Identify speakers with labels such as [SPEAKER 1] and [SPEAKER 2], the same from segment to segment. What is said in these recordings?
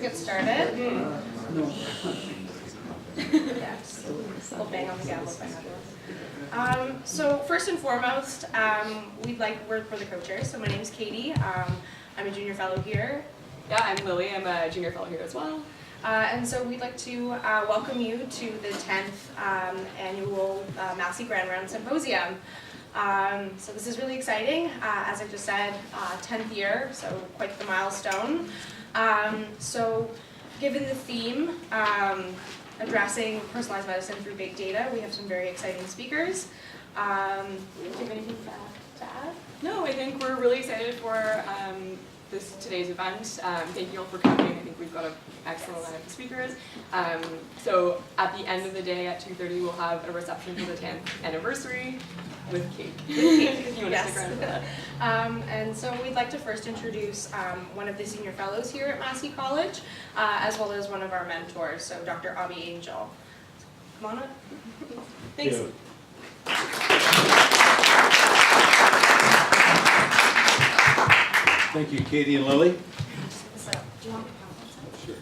[SPEAKER 1] get started. Yes. We'll bang on the gavel by now. So first and foremost, we're the co-chairs. So my name's Katie. I'm a junior fellow here.
[SPEAKER 2] Yeah, I'm Lily. I'm a junior fellow here as well.
[SPEAKER 1] And so we'd like to welcome you to the 10th annual Massey Grand Round Symposium. So this is really exciting. As I just said, 10th year, so quite the milestone. So given the theme, addressing personalized medicine through big data, we have some very exciting speakers. Do you have anything to add?
[SPEAKER 2] No, I think we're really excited for today's event. Thank you all for coming. I think we've got an excellent lineup of speakers. So at the end of the day at 2:30, we'll have a reception for the 10th anniversary with cake. If you want to stick around for that.
[SPEAKER 1] And so we'd like to first introduce one of the senior fellows here at Massey College, as well as one of our mentors, so Dr. Abby Angel. Come on up. Thanks.
[SPEAKER 3] Thank you, Katie and Lily.
[SPEAKER 1] So, do you want me to
[SPEAKER 3] Sure.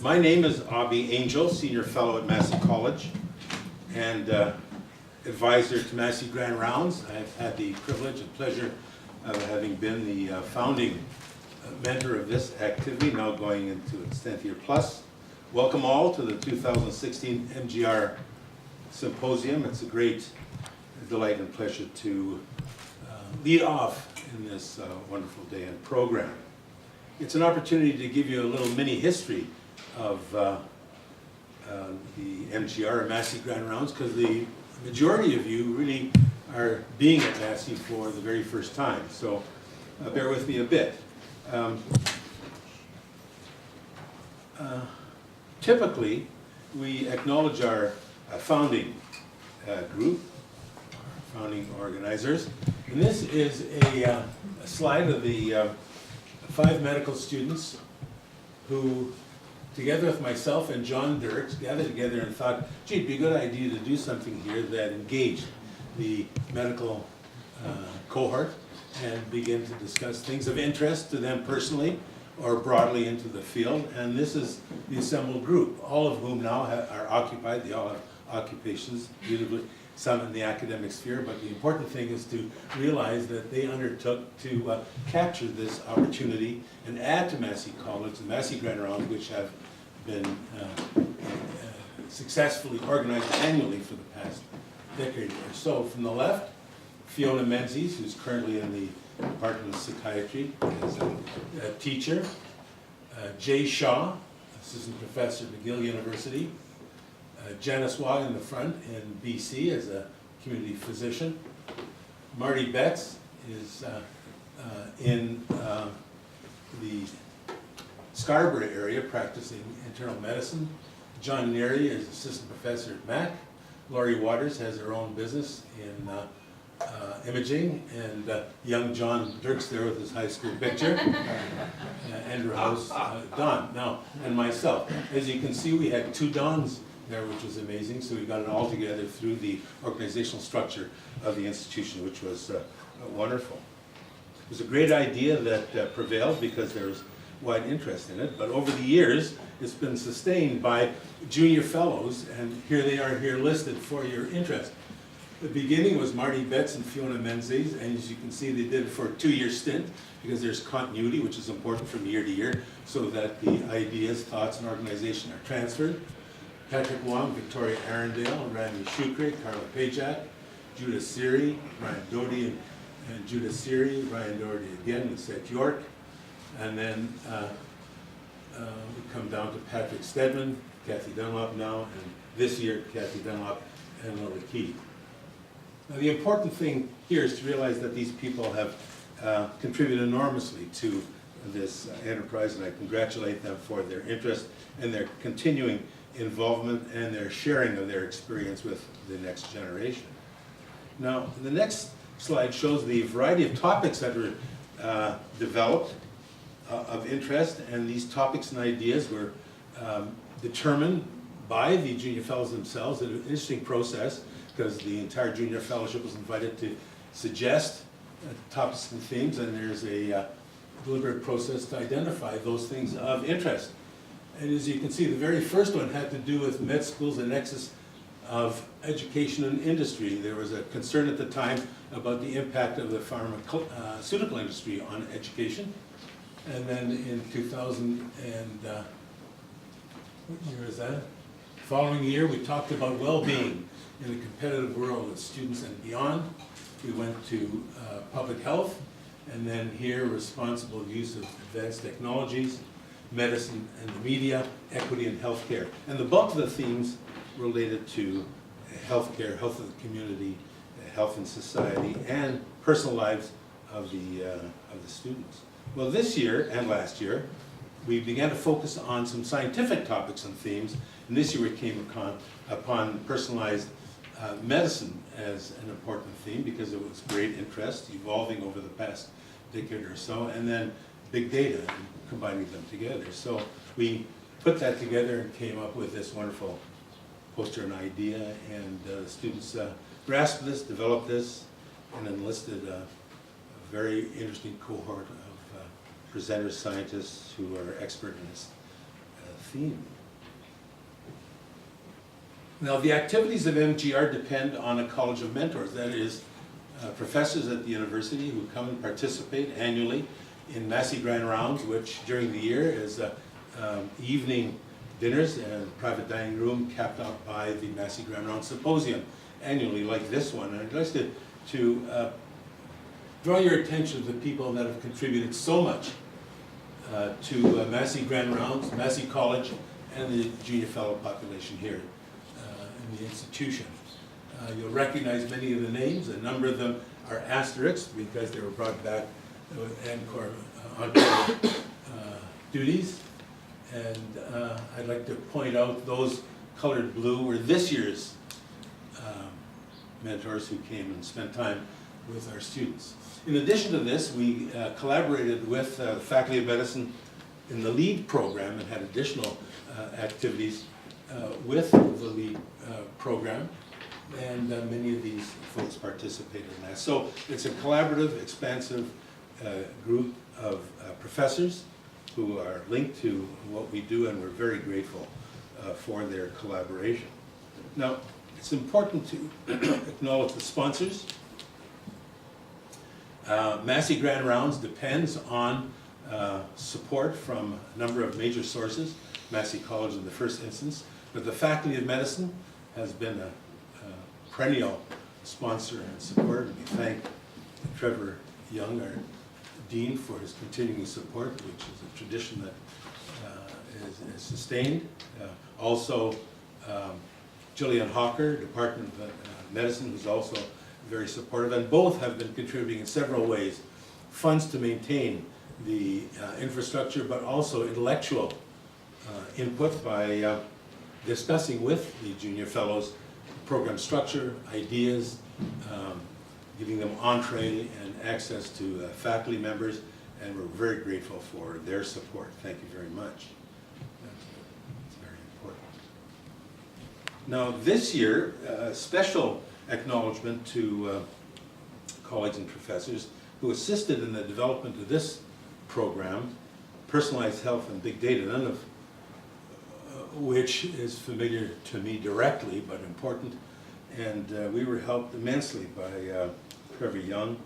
[SPEAKER 3] My name is Abby Angel, Senior Fellow at Massey College, and advisor to Massey Grand Rounds. I've had the privilege and pleasure of having been the founding mentor of this activity, now going into its 10th year plus. Welcome all to the 2016 MGR Symposium. It's a great delight and pleasure to lead off in this wonderful day and program. It's an opportunity to give you a little mini history of the MGR, Massey Grand Rounds, because the majority of you really are being at Massey for the very first time, so bear with me a bit. Typically, we acknowledge our founding group, our founding organizers, and this is a slide of the 5 medical students who, together with myself and John Dirks, gathered together and thought, gee, it'd be a good idea to do something here that engaged the medical cohort and begin to discuss things of interest to them personally or broadly into the field. And this is the assembled group, all of whom now are occupied. They all have occupations, beautifully, some in the academic sphere, but the important thing is to realize that they undertook to capture this opportunity and add to Massey College, the Massey Grand Rounds, which have been successfully organized annually for the past decade or so. From the left, Fiona Menzies, who's currently in the Department of Psychiatry as a teacher. Jay Shaw, assistant professor at McGill University. Janice Waugh in the front in BC as a community physician. Marty Betts is in the Scarborough area practicing internal medicine. John Neary is assistant professor at Mac. Laurie Waters has her own business in imaging, and young John Dirks there with his high school picture. Andrew House, Don. Now, and myself. As you can see, we had 2 Dons there, which was amazing, so we got it all together through the organizational structure of the institution, which was wonderful. It was a great idea that prevailed because there was wide interest in it, but over the years it's been sustained by junior fellows, and here they are here listed for your interest. The beginning was Marty Betts and Fiona Menzies, and as you can see they did it for a 2-year stint because there's continuity, which is important from year to year, so that the ideas, thoughts, and organization are transferred. Patrick Wong, Victoria Arundel, Randy Shukri, Carla Pajak, Judah Siri, Ryan Doherty, and Judah Siri, Ryan Doherty again, and Seth York. And then we come down to Patrick Stedman, Kathy Dunlop now, and this year Kathy Dunlop and Lily Key. Now the important thing here is to realize that these people have contributed enormously to this enterprise, and I congratulate them for their interest and their continuing involvement and their sharing of their experience with the next generation. Now, the next slide shows the variety of topics that were developed of interest, and these topics and ideas were determined by the junior fellows themselves. An interesting process, because the entire junior fellowship was invited to suggest topics and themes, and there's a deliberate process to identify those things of interest. And as you can see, the very first one had to do with med schools and nexus of education and industry. There was a concern at the time about the impact of the pharmaceutical industry on education. And then in 2000 and, what year is that? Following year, we talked about well-being in a competitive world with students and beyond. We went to public health, and then here, responsible use of advanced technologies, medicine and the media, equity and healthcare. And the bulk of the themes related to healthcare, health of the community, health in society, and personal lives of the students. Well, this year and last year, we began to focus on some scientific topics and themes, and this year we came upon personalized medicine as an important theme because it was great interest, evolving over the past decade or so, and then big data, and combining them together. So we put that together and came up with this wonderful poster and idea, and the students grasped this, developed this, and enlisted a very interesting cohort of presenters, scientists who are expert in this theme. Now, the activities of MGR depend on a college of mentors. That is, professors at the university who come and participate annually in Massey Grand Rounds, which during the year is evening dinners and private dining room capped out by the Massey Grand Round Symposium annually, like this one. And I'd like to draw your attention to the people that have contributed so much to Massey Grand Rounds, Massey College, and the junior fellow population here in the institution. You'll recognize many of the names. A number of them are asterisks because they were brought back on duties. And I'd like to point out those colored blue were this year's mentors who came and spent time with our students. In addition to this, we collaborated with the Faculty of Medicine in the LEAD program and had additional activities with the LEAD program, and many of these folks participated in that. So it's a collaborative, expansive group of professors who are linked to what we do, and we're very grateful for their collaboration. Now, it's important to acknowledge the sponsors. Massey Grand Rounds depends on support from a number of major sources, Massey College in the first instance, but the Faculty of Medicine has been a perennial sponsor and supporter. We thank Trevor Young, our Dean, for his continuing support, which is a tradition that is sustained. Also, Gillian Hawker, Department of Medicine, who's also very supportive, and both have been contributing in several ways. Funds to maintain the infrastructure, but also intellectual input by discussing with the junior fellows program structure, ideas, giving them entree and access to faculty members, and we're very grateful for their support. Thank you very much. That's very important. Now, this year, special acknowledgement to colleagues and professors who assisted in the development of this program, Personalized Health and Big Data, none of which is familiar to me directly, but important. And we were helped immensely by Trevor Young,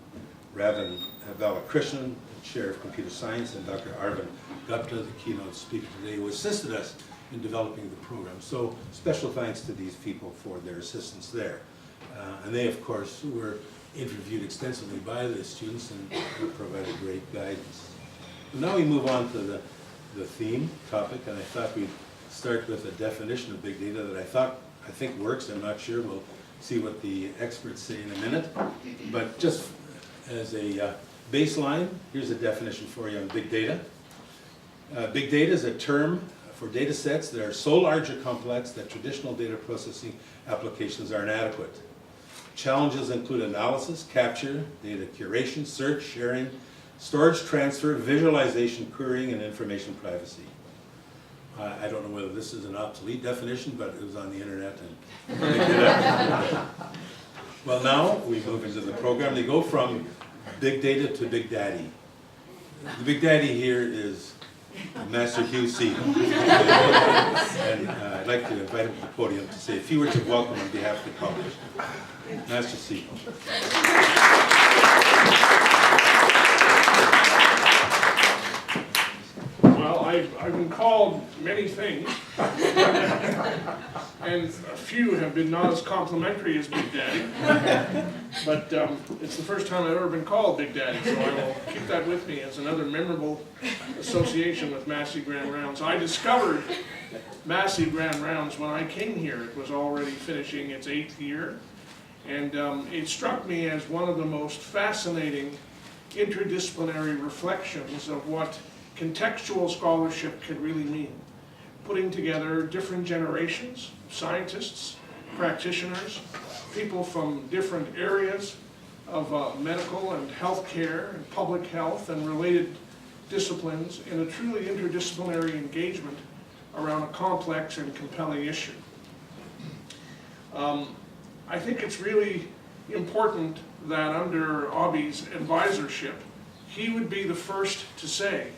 [SPEAKER 3] Ravin Balakrishnan, Chair of Computer Science, and Dr. Arvind Gupta, the keynote speaker today, who assisted us in developing the program. So special thanks to these people for their assistance there. And they, of course, were interviewed extensively by the students and provided great guidance. And now we move on to the theme topic, and I thought we'd start with a definition of big data that I think works. I'm not sure. We'll see what the experts say in a minute. But just as a baseline, here's a definition for you on big data. Big data is a term for data sets that are so large or complex that traditional data processing applications are inadequate. Challenges include analysis, capture, data curation, search, sharing, storage, transfer, visualization, querying, and information privacy. I don't know whether this is an obsolete definition, but it was on the internet and I picked it up. Well, now we move into the program. They go from big data to big daddy. The big daddy here is Master Hugh Siegel. And I'd like to invite him to the podium to say a few words of welcome on behalf of the college. Master Siegel.
[SPEAKER 4] Well, I've been called many things, and a few have been not as complimentary as Big Daddy, but it's the first time I've ever been called Big Daddy, so I will keep that with me as another memorable association with Massey Grand Rounds. I discovered Massey Grand Rounds when I came here. It was already finishing its 8th year, and it struck me as one of the most fascinating interdisciplinary reflections of what contextual scholarship could really mean. Putting together different generations, scientists, practitioners, people from different areas of medical and healthcare and public health and related disciplines in a truly interdisciplinary engagement around a complex and compelling issue. I think it's really important that under Abhi's advisorship, he would be the first to say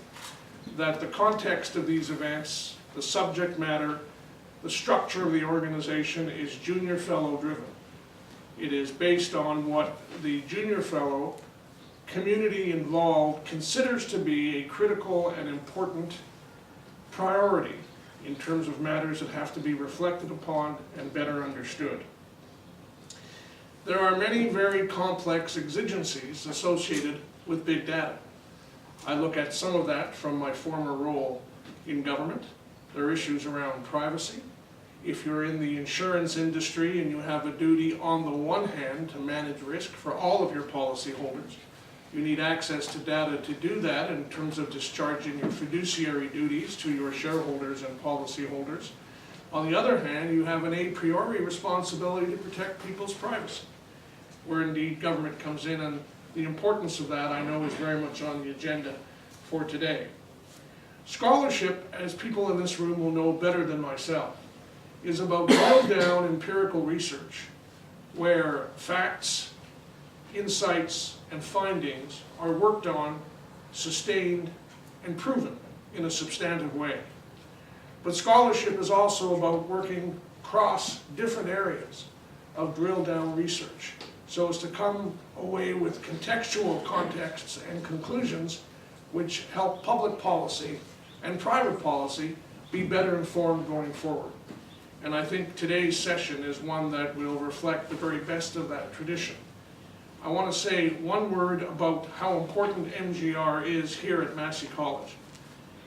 [SPEAKER 4] that the context of these events, the subject matter, the structure of the organization is junior fellow driven. It is based on what the junior fellow community involved considers to be a critical and important priority in terms of matters that have to be reflected upon and better understood. There are many very complex exigencies associated with big data. I look at some of that from my former role in government. There are issues around privacy. If you're in the insurance industry and you have a duty on the one hand to manage risk for all of your policyholders, you need access to data to do that in terms of discharging your fiduciary duties to your shareholders and policyholders. On the other hand, you have an a priori responsibility to protect people's privacy, where indeed government comes in, and the importance of that I know is very much on the agenda for today. Scholarship, as people in this room will know better than myself, is about drilled down empirical research where facts, insights, and findings are worked on, sustained, and proven in a substantive way. But scholarship is also about working across different areas of drilled down research so as to come away with contextual contexts and conclusions which help public policy and private policy be better informed going forward. And I think today's session is one that will reflect the very best of that tradition. I want to say one word about how important MGR is here at Massey College.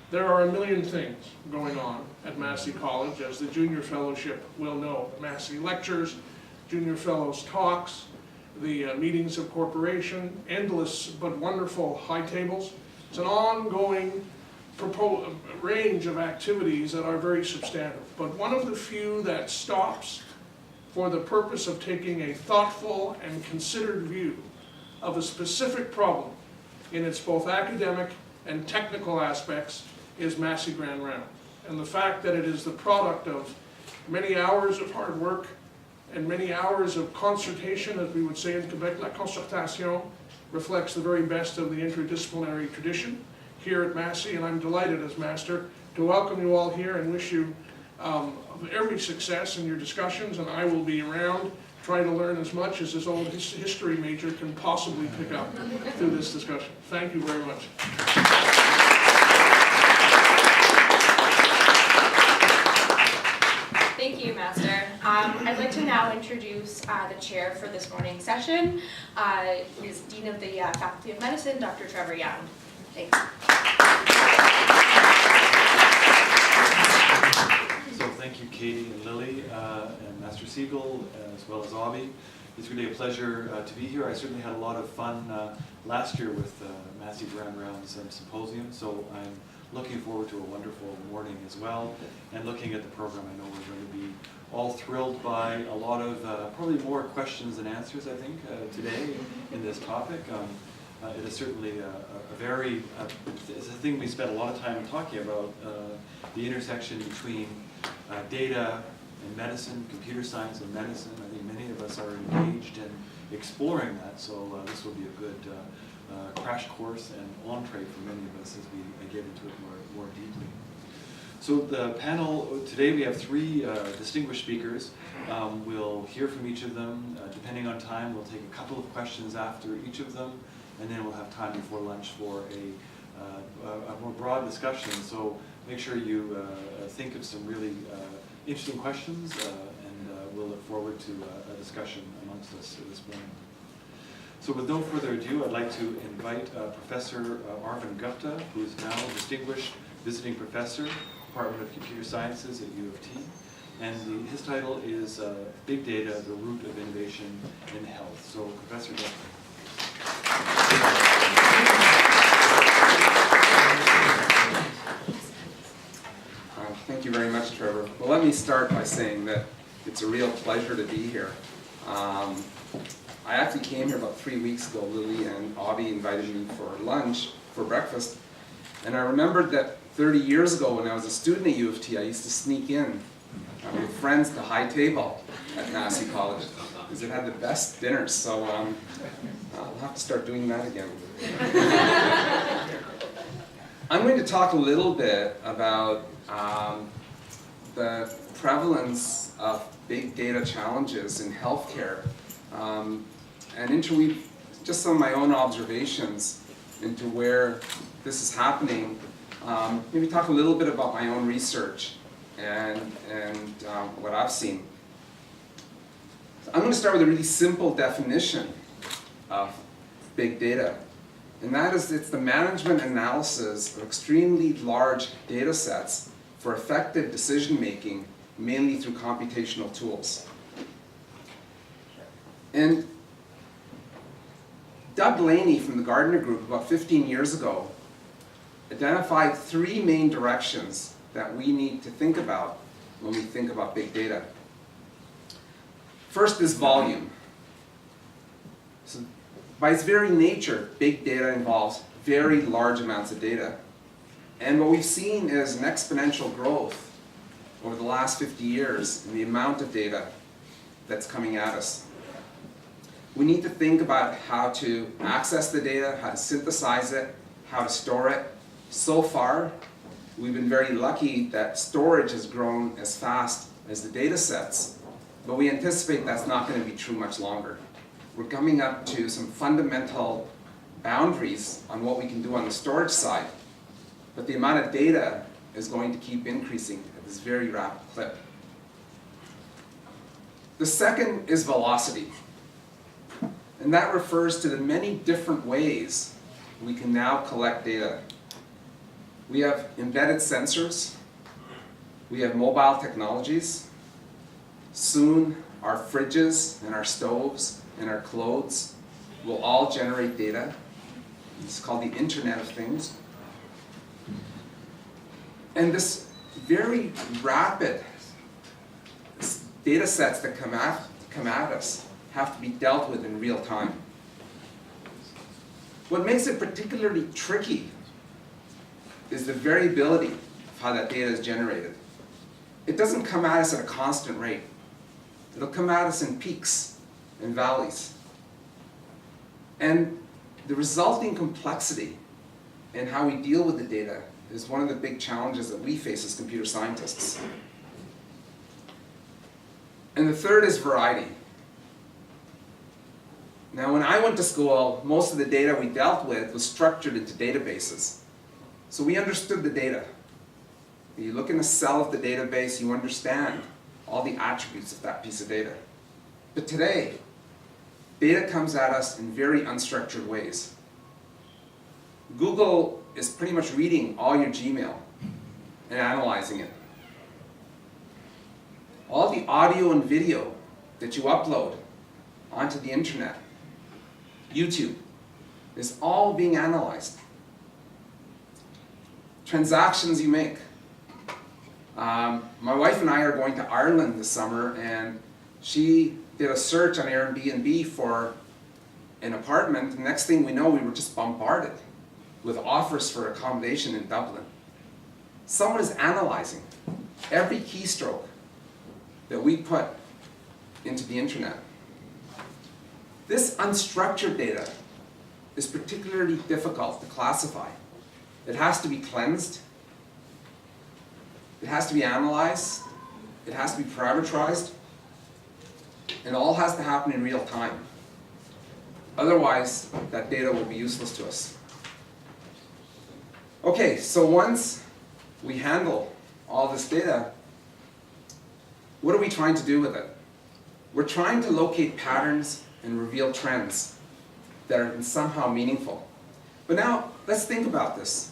[SPEAKER 4] There are a million things going on at Massey College, as the Junior Fellowship will know. The Massey lectures, Junior Fellows talks, the meetings of corporation, endless but wonderful high tables. It's an ongoing range of activities that are very substantive, but one of the few that stops for the purpose of taking a thoughtful and considered view of a specific problem in its both academic and technical aspects is Massey Grand Round. And the fact that it is the product of many hours of hard work and many hours of consultation, as we would say in Quebec, la concertation, reflects the very best of the interdisciplinary tradition here at Massey, and I'm delighted as Master to welcome you all here and wish you every success in your discussions, and I will be around trying to learn as much as this old history major can possibly pick up through this discussion. Thank you very much.
[SPEAKER 1] Thank you, Master. I'd like to now introduce the chair for this morning's session, who is Dean of the Faculty of Medicine, Dr. Trevor Young. Thanks.
[SPEAKER 5] So thank you, Katie and Lily, and Master Siegel, as well as Abhi. It's really a pleasure to be here. I certainly had a lot of fun last year with Massey Grand Rounds Symposium, so I'm looking forward to a wonderful morning as well. And looking at the program, I know we're going to be all thrilled by a lot of probably more questions than answers, I think, today in this topic. It is certainly it's a thing we spent a lot of time talking about, the intersection between data and medicine, computer science and medicine. I think many of us are engaged in exploring that, so this will be a good crash course and entree for many of us as we get into it more deeply. So the panel, today we have three distinguished speakers. We'll hear from each of them. Depending on time, we'll take a couple of questions after each of them, and then we'll have time before lunch for a more broad discussion. So make sure you think of some really interesting questions, and we'll look forward to a discussion amongst us this morning. So with no further ado, I'd like to invite Professor Arvind Gupta, who is now Distinguished Visiting Professor, Department of Computer Sciences at U of T. And his title is Big Data, the Root of Innovation in Health. So Professor Gupta.
[SPEAKER 6] Thank you very much, Trevor. Well, let me start by saying that it's a real pleasure to be here. I actually came here about 3 weeks ago. Lily and Avi invited me for breakfast. And I remembered that 30 years ago when I was a student at U of T, I used to sneak in with friends to high table at Massey College because it had the best dinners. So I'll have to start doing that again. I'm going to talk a little bit about the prevalence of big data challenges in healthcare, and interweave just some of my own observations into where this is happening. Maybe talk a little bit about my own research and what I've seen. So I'm going to start with a really simple definition of big data. And that is, it's the management analysis of extremely large data sets for effective decision making, mainly through computational tools. And Doug Laney from the Gardner Group about 15 years ago identified three main directions that we need to think about when we think about big data. First is volume. So by its very nature, big data involves very large amounts of data. And what we've seen is an exponential growth over the last 50 years in the amount of data that's coming at us. We need to think about how to access the data, how to synthesize it, how to store it. So far, we've been very lucky that storage has grown as fast as the data sets, but we anticipate that's not going to be true much longer. We're coming up to some fundamental boundaries on what we can do on the storage side, but the amount of data is going to keep increasing at this very rapid clip. The second is velocity, and that refers to the many different ways we can now collect data. We have embedded sensors, we have mobile technologies. Soon our fridges and our stoves and our clothes will all generate data. It's called the Internet of Things. And this very rapid data sets that come at us have to be dealt with in real time. What makes it particularly tricky is the variability of how that data is generated. It doesn't come at us at a constant rate. It'll come at us in peaks and valleys. And the resulting complexity in how we deal with the data is one of the big challenges that we face as computer scientists. And the third is variety. Now, when I went to school, most of the data we dealt with was structured into databases. So we understood the data. When you look in a cell of the database, you understand all the attributes of that piece of data. But today, data comes at us in very unstructured ways. Google is pretty much reading all your Gmail and analyzing it. All the audio and video that you upload onto the internet, YouTube, is all being analyzed. Transactions you make. My wife and I are going to Ireland this summer, and she did a search on Airbnb for an apartment. The next thing we know, we were just bombarded with offers for accommodation in Dublin. Someone is analyzing every keystroke that we put into the internet. This unstructured data is particularly difficult to classify. It has to be cleansed, it has to be analyzed, it has to be parameterized, and it all has to happen in real time. Otherwise, that data will be useless to us. Okay, so once we handle all this data, what are we trying to do with it? We're trying to locate patterns and reveal trends that are somehow meaningful. But now, let's think about this.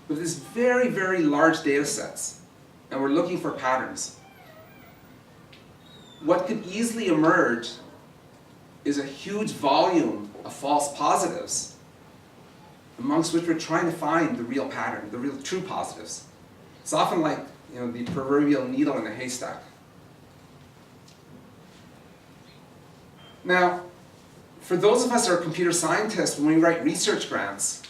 [SPEAKER 6] With these very, very large data sets, and we're looking for patterns, what could easily emerge is a huge volume of false positives amongst which we're trying to find the real pattern, the real true positives. It's often like, the proverbial needle in a haystack. Now, for those of us who are computer scientists, when we write research grants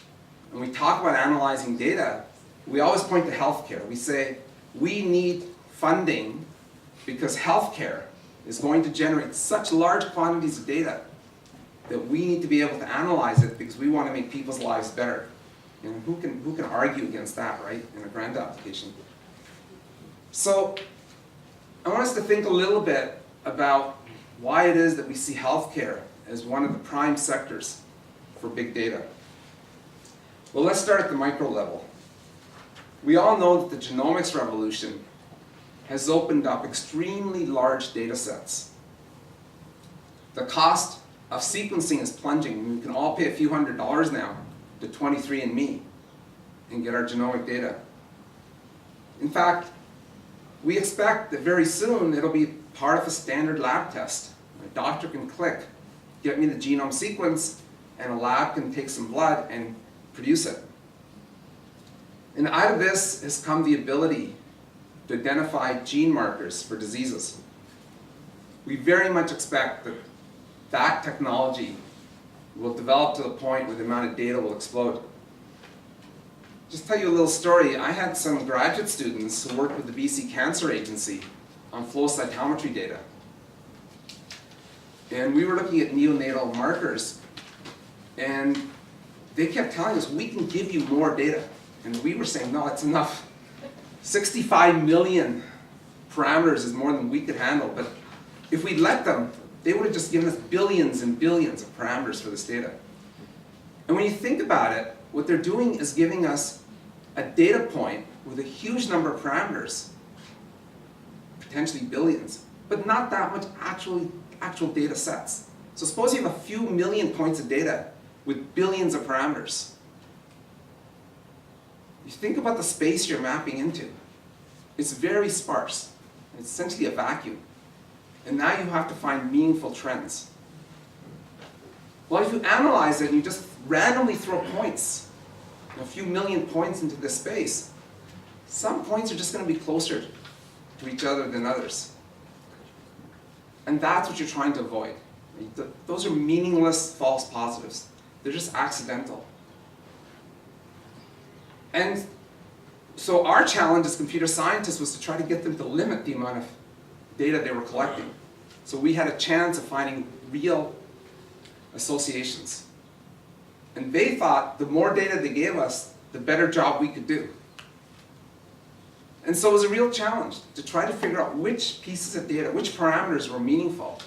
[SPEAKER 6] and we talk about analyzing data, we always point to healthcare. We say, we need funding because healthcare is going to generate such large quantities of data that we need to be able to analyze it because we want to make people's lives better. Who can argue against that, right, in a grant application? So I want us to think a little bit about why it is that we see healthcare as one of the prime sectors for big data. Well, let's start at the micro level. We all know that the genomics revolution has opened up extremely large data sets. The cost of sequencing is plunging. We can all pay a few $100s now to 23andMe and get our genomic data. In fact, we expect that very soon it'll be part of a standard lab test. A doctor can click, get me the genome sequence, and a lab can take some blood and produce it. And out of this has come the ability to identify gene markers for diseases. We very much expect that that technology will develop to the point where the amount of data will explode. Just tell you a little story. I had some graduate students who worked with the BC Cancer Agency on flow cytometry data. And we were looking at neonatal markers, and they kept telling us, we can give you more data. And we were saying, no, it's enough. 65 million parameters is more than we could handle, but if we'd let them, they would have just given us billions and billions of parameters for this data. And when you think about it, what they're doing is giving us a data point with a huge number of parameters, potentially billions, but not that much actual data sets. So suppose you have a few million points of data with billions of parameters. You think about the space you're mapping into. It's very sparse. It's essentially a vacuum. And now you have to find meaningful trends. Well, if you analyze it and you just randomly throw points, a few million points into this space, some points are just going to be closer to each other than others. And that's what you're trying to avoid. Those are meaningless false positives. They're just accidental. And so our challenge as computer scientists was to try to get them to limit the amount of data they were collecting. So we had a chance of finding real associations. And they thought the more data they gave us, the better job we could do. And so it was a real challenge to try to figure out which pieces of data, which parameters were meaningful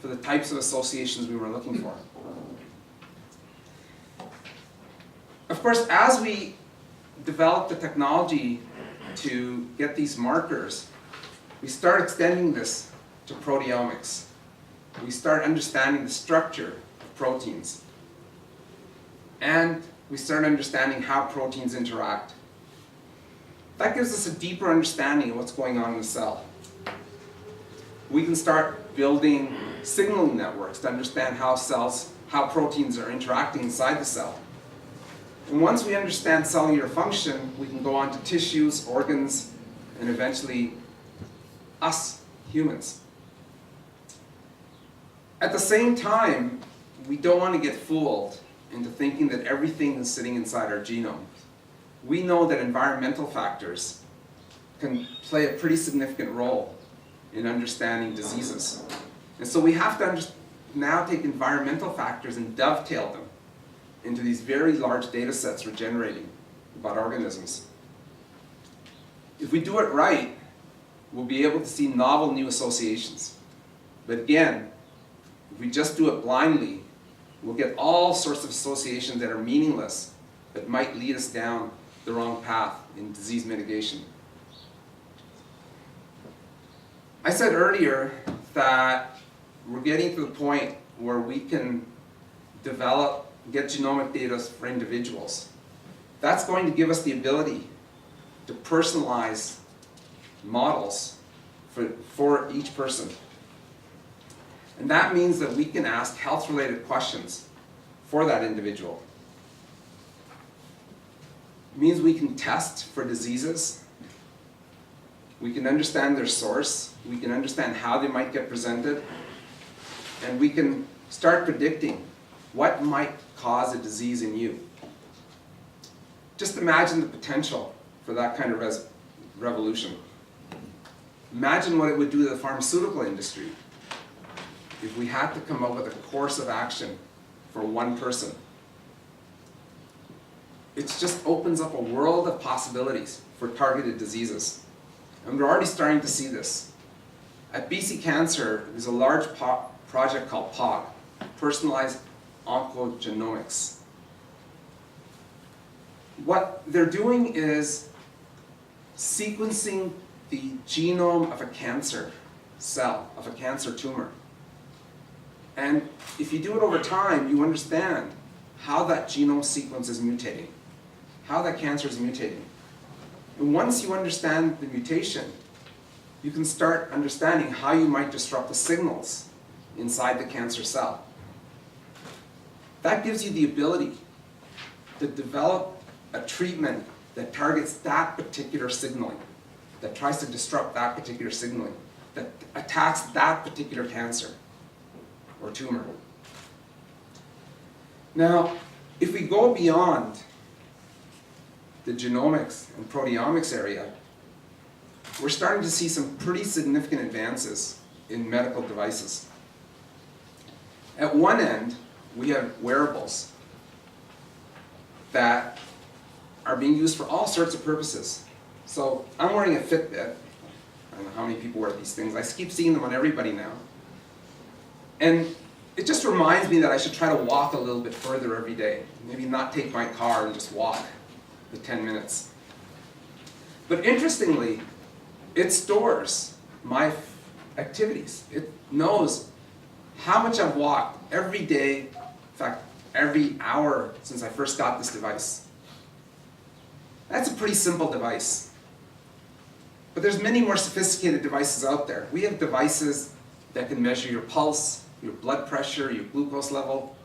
[SPEAKER 6] for the types of associations we were looking for. Of course, as we developed the technology to get these markers, we start extending this to proteomics. We start understanding the structure of proteins. And we start understanding how proteins interact. That gives us a deeper understanding of what's going on in the cell. We can start building signaling networks to understand how proteins are interacting inside the cell. And once we understand cellular function, we can go on to tissues, organs, and eventually us, humans. At the same time, we don't want to get fooled into thinking that everything is sitting inside our genome. We know that environmental factors can play a pretty significant role in understanding diseases. And so we have to now take environmental factors and dovetail them into these very large data sets we're generating about organisms. If we do it right, we'll be able to see novel new associations. But again, if we just do it blindly, we'll get all sorts of associations that are meaningless, that might lead us down the wrong path in disease mitigation. I said earlier that we're getting to the point where we can get genomic data for individuals. That's going to give us the ability to personalize models for each person. And that means that we can ask health-related questions for that individual. It means we can test for diseases. We can understand their source. We can understand how they might get presented. And we can start predicting what might cause a disease in you. Just imagine the potential for that kind of revolution. Imagine what it would do to the pharmaceutical industry if we had to come up with a course of action for one person. It just opens up a world of possibilities for targeted diseases. And we're already starting to see this. At BC Cancer, there's a large project called POG, Personalized Oncogenomics. What they're doing is sequencing the genome of a cancer cell, of a cancer tumor. And if you do it over time, you understand how that genome sequence is mutating, how that cancer is mutating. And once you understand the mutation, you can start understanding how you might disrupt the signals inside the cancer cell. That gives you the ability to develop a treatment that targets that particular signaling, that tries to disrupt that particular signaling, that attacks that particular cancer or tumor. Now, if we go beyond the genomics and proteomics area, we're starting to see some pretty significant advances in medical devices. At one end, we have wearables that are being used for all sorts of purposes. So I'm wearing a Fitbit. I don't know how many people wear these things. I keep seeing them on everybody now. And it just reminds me that I should try to walk a little bit further every day. Maybe not take my car and just walk the 10 minutes. But interestingly, it stores my activities. It knows how much I've walked every day, in fact, every hour since I first got this device. That's a pretty simple device. But there's many more sophisticated devices out there. We have devices that can measure your pulse, your blood pressure, your glucose level.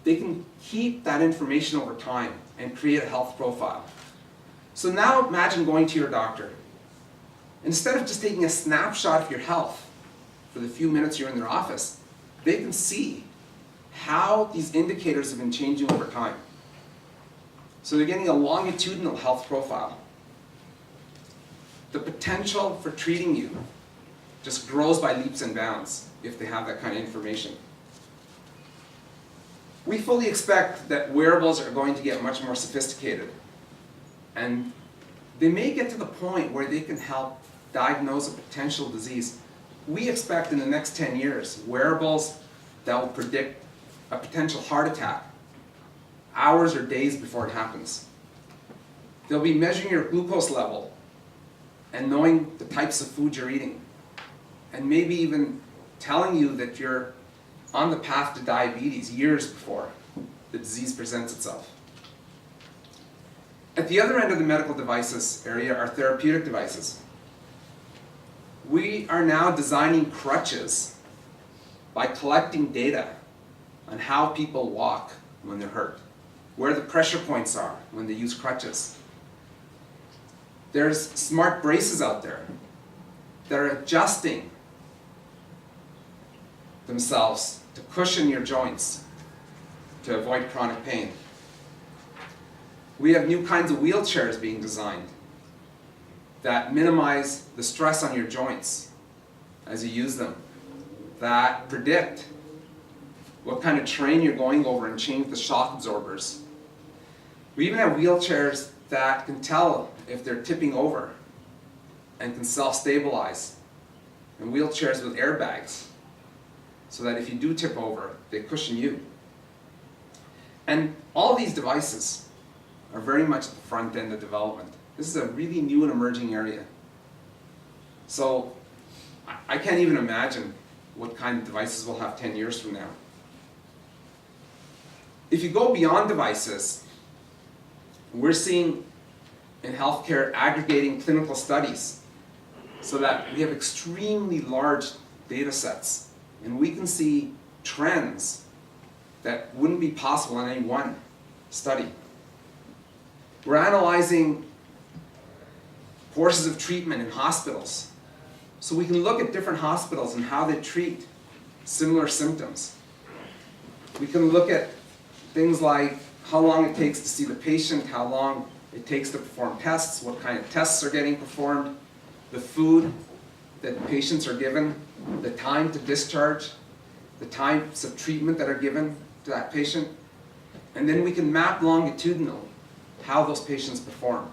[SPEAKER 6] They can keep that information over time and create a health profile. So now imagine going to your doctor. Instead of just taking a snapshot of your health for the few minutes you're in their office, they can see how these indicators have been changing over time. So they're getting a longitudinal health profile. The potential for treating you just grows by leaps and bounds if they have that kind of information. We fully expect that wearables are going to get much more sophisticated. And they may get to the point where they can help diagnose a potential disease. We expect in the next 10 years, wearables that will predict a potential heart attack hours or days before it happens. They'll be measuring your glucose level and knowing the types of food you're eating, and maybe even telling you that you're on the path to diabetes years before the disease presents itself. At the other end of the medical devices area are therapeutic devices. We are now designing crutches by collecting data on how people walk when they're hurt, where the pressure points are when they use crutches. There's smart braces out there that are adjusting themselves to cushion your joints to avoid chronic pain. We have new kinds of wheelchairs being designed that minimize the stress on your joints as you use them, that predict what kind of terrain you're going over and change the shock absorbers. We even have wheelchairs that can tell if they're tipping over and can self-stabilize, and wheelchairs with airbags so that if you do tip over, they cushion you. And all these devices are very much at the front end of development. This is a really new and emerging area. So I can't even imagine what kind of devices we'll have 10 years from now. If you go beyond devices, we're seeing in healthcare aggregating clinical studies so that we have extremely large data sets and we can see trends that wouldn't be possible in any one study. We're analyzing courses of treatment in hospitals so we can look at different hospitals and how they treat similar symptoms. We can look at things like how long it takes to see the patient, how long it takes to perform tests, what kind of tests are getting performed, the food that patients are given, the time to discharge, the types of treatment that are given to that patient, and then we can map longitudinally how those patients perform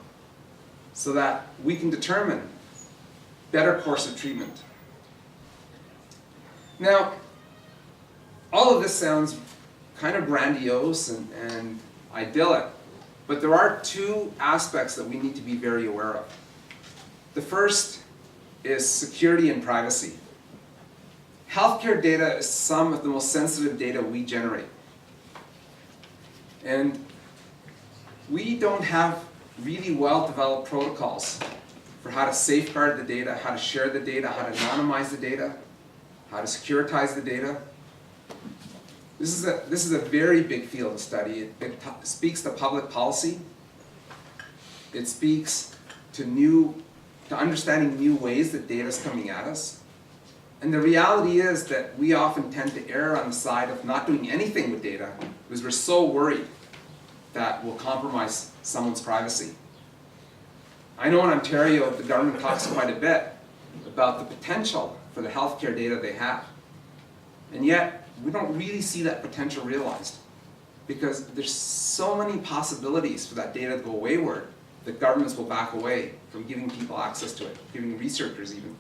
[SPEAKER 6] so that we can determine better course of treatment. Now, all of this sounds kind of grandiose and idyllic, but there are two aspects that we need to be very aware of. The first is security and privacy. Healthcare data is some of the most sensitive data we generate. And we don't have really well-developed protocols for how to safeguard the data, how to share the data, how to anonymize the data, how to securitize the data. This is a very big field of study. It speaks to public policy. It speaks to understanding new ways that data is coming at us. And the reality is that we often tend to err on the side of not doing anything with data because we're so worried that we'll compromise someone's privacy. I know in Ontario, the government talks quite a bit about the potential for the healthcare data they have. And yet, we don't really see that potential realized because there's so many possibilities for that data to go wayward that governments will back away from giving people access to it, giving researchers even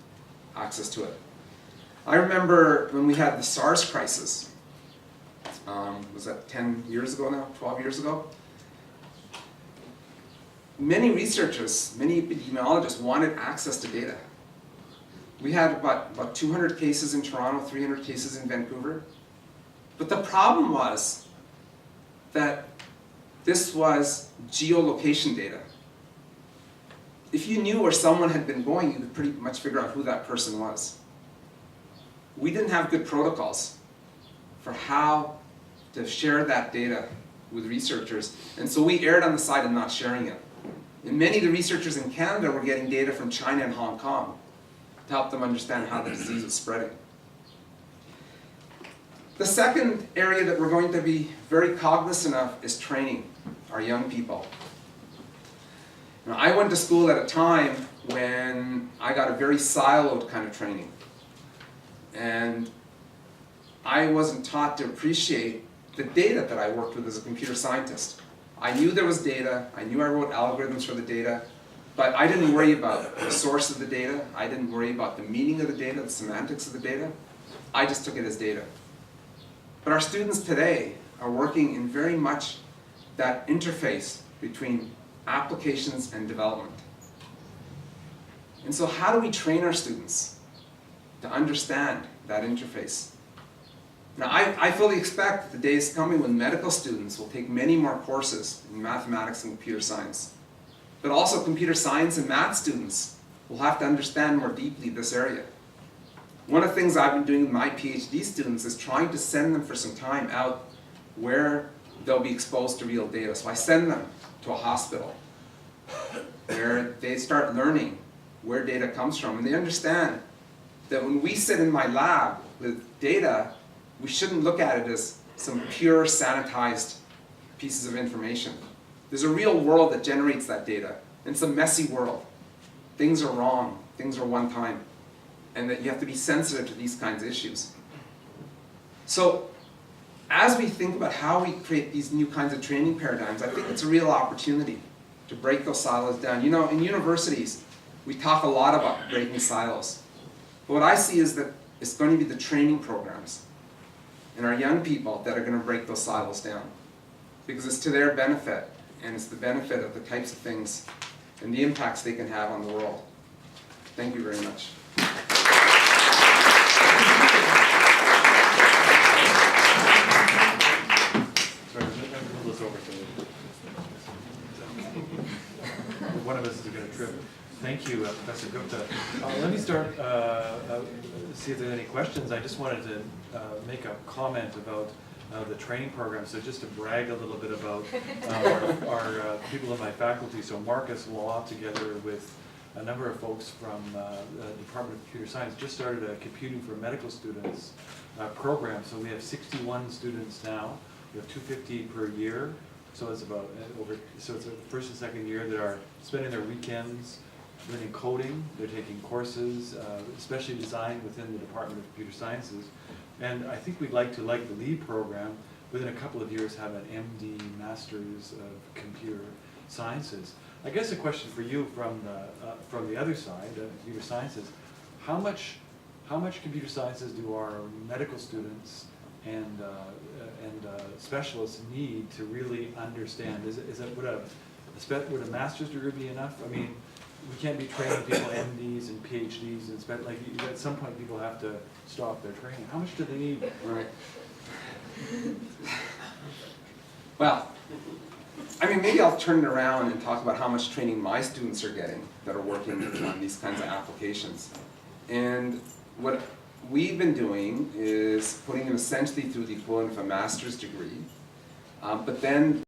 [SPEAKER 6] access to it. I remember when we had the SARS crisis, was that 10 years ago now, 12 years ago? Many researchers, many epidemiologists wanted access to data. We had about 200 cases in Toronto, 300 cases in Vancouver. But the problem was that this was geolocation data. If you knew where someone had been going, you could pretty much figure out who that person was. We didn't have good protocols for how to share that data with researchers, and so we erred on the side of not sharing it. And many of the researchers in Canada were getting data from China and Hong Kong to help them understand how the disease was spreading. The second area that we're going to be very cognizant of is training our young people. Now, I went to school at a time when I got a very siloed kind of training. And I wasn't taught to appreciate the data that I worked with as a computer scientist. I knew there was data, I knew I wrote algorithms for the data, but I didn't worry about the source of the data, I didn't worry about the meaning of the data, the semantics of the data. I just took it as data. But our students today are working in very much that interface between applications and development. And so how do we train our students to understand that interface? Now, I fully expect the day is coming when medical students will take many more courses in mathematics and computer science. But also computer science and math students will have to understand more deeply this area. One of the things I've been doing with my PhD students is trying to send them for some time out where they'll be exposed to real data. So I send them to a hospital where they start learning where data comes from, and they understand that when we sit in my lab with data, we shouldn't look at it as some pure sanitized pieces of information. There's a real world that generates that data, and it's a messy world. Things are wrong, things are one time, and that you have to be sensitive to these kinds of issues. So as we think about how we create these new kinds of training paradigms, I think it's a real opportunity to break those silos down. You know, in universities, we talk a lot about breaking silos. But what I see is that it's going to be the training programs and our young people that are going to break those silos down. Because it's to their benefit, and it's the benefit of the types of things and the impacts they can have on the world. Thank you very much.
[SPEAKER 7] Sorry, I'm going to move this over to one of us is going to trip. Thank you, Professor Gupta. Let me start, see if there's any questions. I just wanted to make a comment about the training program. So just to brag a little bit about our people in my faculty. So Marcus Law, together with a number of folks from the Department of Computer Science, just started a Computing for Medical Students program. So we have 61 students now. We have 250 per year. So it's about so it's the first and second year that are spending their weekends learning coding. They're taking courses, especially designed within the Department of Computer Sciences. And I think we'd like to, like the LEAD program, within a couple of years have an MD, Masters of Computer Sciences. I guess a question for you from the other side, computer sciences, how much computer sciences do our medical students and specialists need to really understand? Would a master's degree be enough? I mean, we can't be training people MDs and PhDs and like at some point people have to stop their training. How much do they need?
[SPEAKER 6] Right. Well, I mean, maybe I'll turn it around and talk about how much training my students are getting that are working on these kinds of applications. And what we've been doing is putting them essentially through the equivalent of a master's degree, but then